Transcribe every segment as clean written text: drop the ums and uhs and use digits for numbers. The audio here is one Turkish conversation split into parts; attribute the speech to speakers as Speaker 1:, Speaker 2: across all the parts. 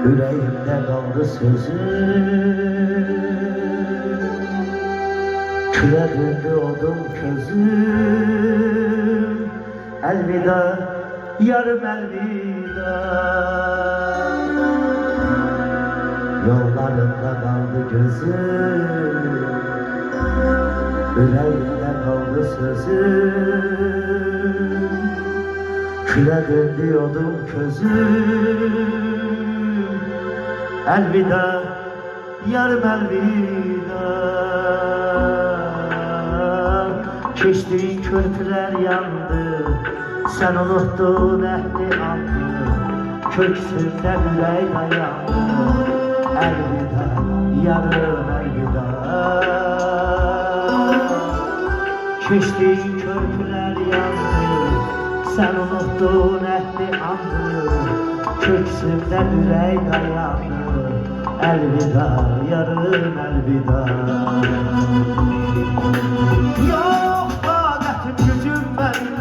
Speaker 1: Yüreğimde kaldı sözüm, küle döndü odum közüm. Elveda yarım elveda, yollarında kaldı gözüm. Yüreğimde kaldı sözüm, küle döndü odum közüm. Elveda yarım elveda, keçtiğin körpüler yandı, sen unuttun ehdi andı, köksünde ürey dayandı. Elveda yarım elveda, keçtiğin körpüler yandı, sen unuttun ehdi andı, köksümde ürey dayandı. Elveda yarım elveda. Yok taqətim gücüm benim,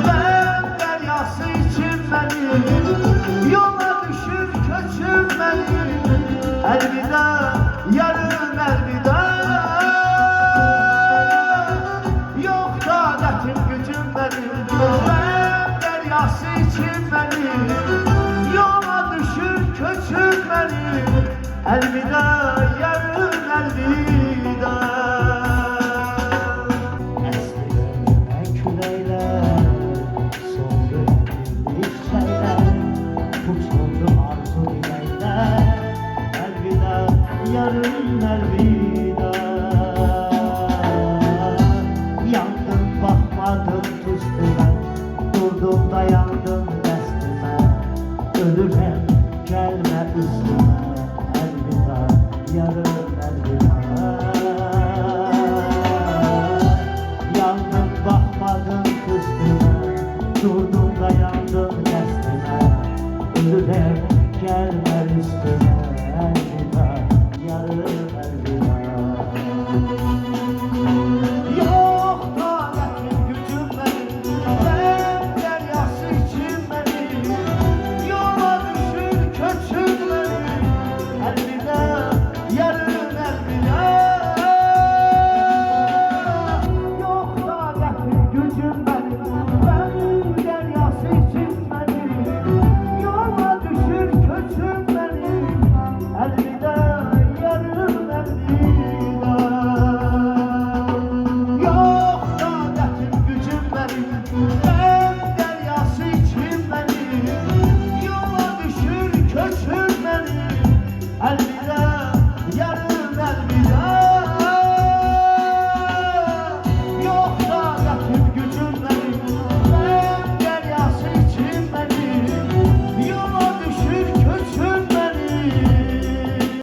Speaker 1: ben deryası için benim, yola düşür köçüm benim. Elveda yarım elveda. Yok taqətim gücüm benim, ben deryası için benim, yola düşür köçüm benim. Elveda yarım elveda. Eskiden küleyler, soldu birlik şeyler, tutuldu arzu dilekler. Elveda yarım elveda. Yandım bakmadım üstüme, durdum dayandım destime. Ölürüm gelme üstüme, yarım elveda. Yandım bakmadım üstüme, durdum dayandım destime. Ölürüm gelme